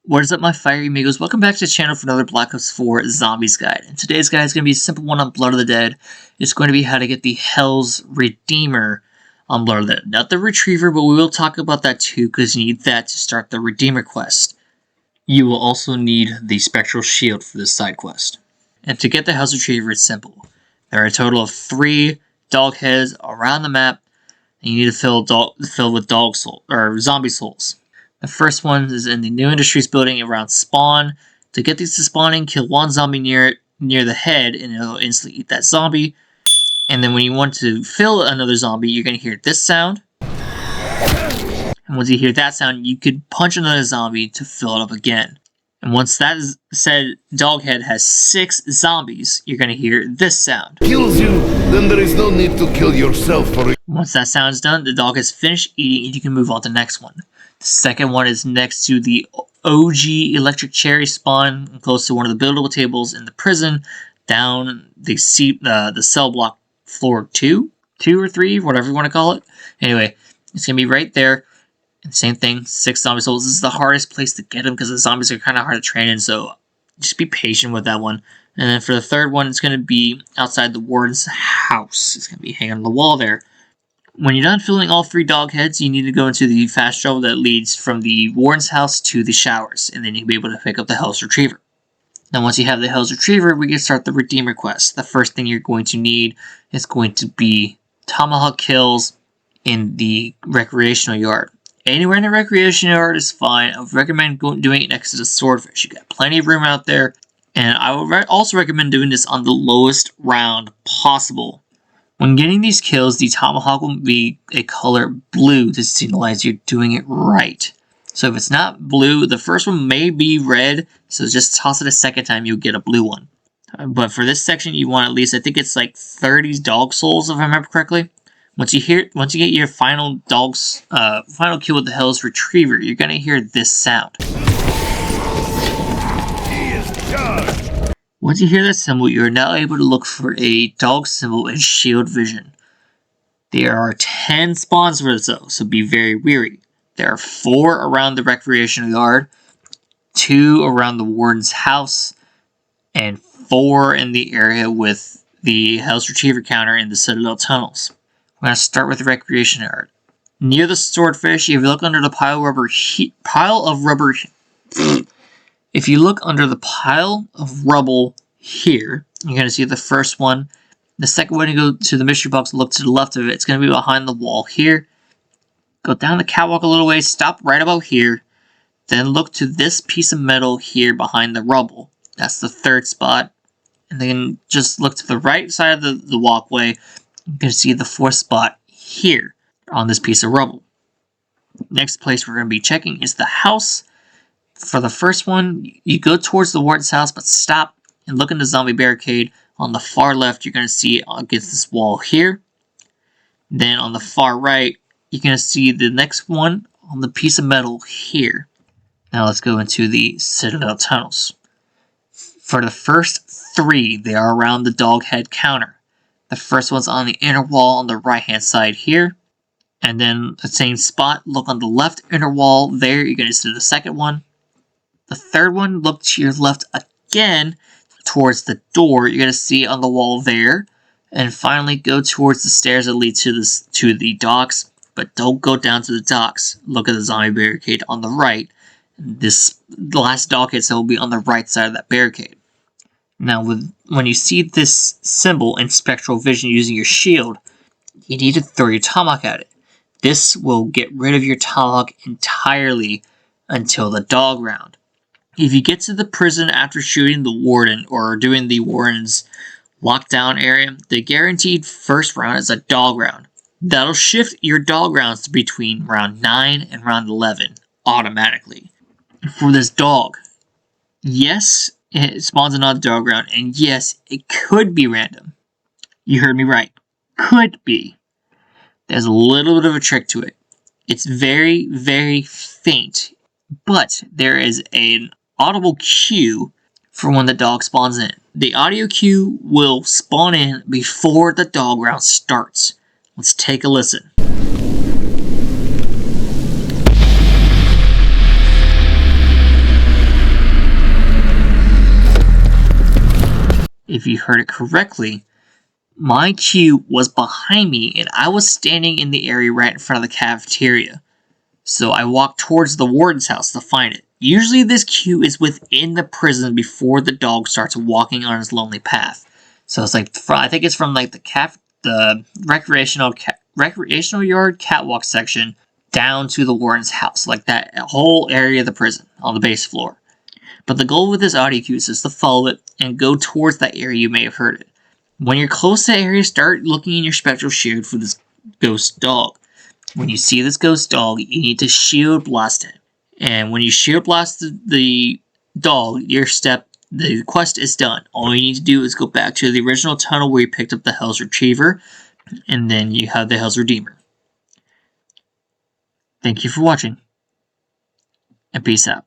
What is up, my fiery amigos? Welcome back to the channel for another Black Ops 4 Zombies guide. And today's guide is going to be a simple one on Blood of the Dead. It's going to be how to get the Hell's Redeemer on Blood of the Dead. Not the Retriever, but we will talk about that too, because you need that to start the Redeemer quest. You will also need the Spectral Shield for this side quest. And to get the Hell's Retriever, it's simple. There are a total of 3 dog heads around the map, and you need to fill with dog soul or zombie souls. The first one is in the New Industries building around spawn. To get these to spawning, kill one zombie near the head, and it'll instantly eat that zombie. And then when you want to fill another zombie, you're going to hear this sound. And once you hear that sound, you could punch another zombie to fill it up again. And once that said dog head has 6 zombies, you're going to hear this sound. Kills you, then there is no need to kill yourself for it. Once that sound is done, the dog has finished eating and you can move on to the next one. The second one is next to the OG electric cherry spawn, close to one of the buildable tables in the prison, down the cell block floor 2 or 3, whatever you want to call it. Anyway, it's going to be right there. And same thing, 6 zombie souls. This is the hardest place to get them because the zombies are kind of hard to train in, so just be patient with that one. And then for the third one, it's going to be outside the warden's house. It's going to be hanging on the wall there. When you're done filling all 3 dog heads, you need to go into the fast travel that leads from the warden's house to the showers, and then you'll be able to pick up the Hell's Retriever. Now once you have the Hell's Retriever, we can start the Redeemer quest. The first thing you're going to need is going to be tomahawk kills in the recreational yard. Anywhere in the recreational yard is fine. I would recommend doing it next to the swordfish. You got plenty of room out there, and I would also recommend doing this on the lowest round possible. When getting these kills, the tomahawk will be a color blue to signalize you're doing it right. So if it's not blue, the first one may be red, so just toss it a second time, you'll get a blue one. But for this section, you want at least, I think it's like 30 dog souls, if I remember correctly. Once you get your final kill with the Hell's Retriever, you're gonna hear this sound. He is done. Once you hear that symbol, you are now able to look for a dog symbol in shield vision. There are 10 spawns for this though, so be very wary. There are 4 around the recreational yard, 2 around the warden's house, and 4 in the area with the Hell's Retriever counter in the Citadel tunnels. We're going to start with the recreation yard. Near the swordfish, if you look under the if you look under the pile of rubble here, you're going to see the first one. The second one, you go to the mystery box and look to the left of it. It's going to be behind the wall here. Go down the catwalk a little way, stop right about here. Then look to this piece of metal here behind the rubble. That's the third spot. And then just look to the right side of the walkway. You can see the 4th spot here on this piece of rubble. Next place we're going to be checking is the house. For the first one, you go towards the warden's house, but stop and look in the zombie barricade. On the far left, you're going to see it against this wall here. Then on the far right, you're going to see the next one on the piece of metal here. Now let's go into the Citadel tunnels. For the first 3, they are around the dog head counter. The first one's on the inner wall on the right hand side here. And then the same spot, look on the left inner wall there, you're going to see the second one. The third one, look to your left again towards the door, you're going to see on the wall there. And finally go towards the stairs that lead to the docks, but don't go down to the docks. Look at the zombie barricade on the right. The last dock hit will be on the right side of that barricade. Now, when you see this symbol in spectral vision using your shield, you need to throw your tomahawk at it. This will get rid of your tomahawk entirely until the dog round. If you get to the prison after shooting the warden or doing the warden's lockdown area, the guaranteed first round is a dog round. That'll shift your dog rounds to between round 9 and round 11 automatically. For this dog, yes, it spawns another dog round, and yes, it could be random. You heard me right. Could be. There's a little bit of a trick to it. It's very, very faint, but there is an audible cue for when the dog spawns in. The audio cue will spawn in before the dog round starts. Let's take a listen. if you heard it correctly, my cue was behind me and I was standing in the area right in front of the cafeteria. So I walked towards the warden's house to find it. Usually this cue is within the prison before the dog starts walking on his lonely path. So it's like, I think it's from like the recreational yard catwalk section down to the warden's house, like that whole area of the prison on the base floor. But the goal with this audio cue is to follow it and go towards that area you may have heard it. When you're close to that area, start looking in your spectral shield for this ghost dog. When you see this ghost dog, you need to shield blast him. And when you shield blast the dog, the quest is done. All you need to do is go back to the original tunnel where you picked up the Hell's Retriever, and then you have the Hell's Redeemer. Thank you for watching, and peace out.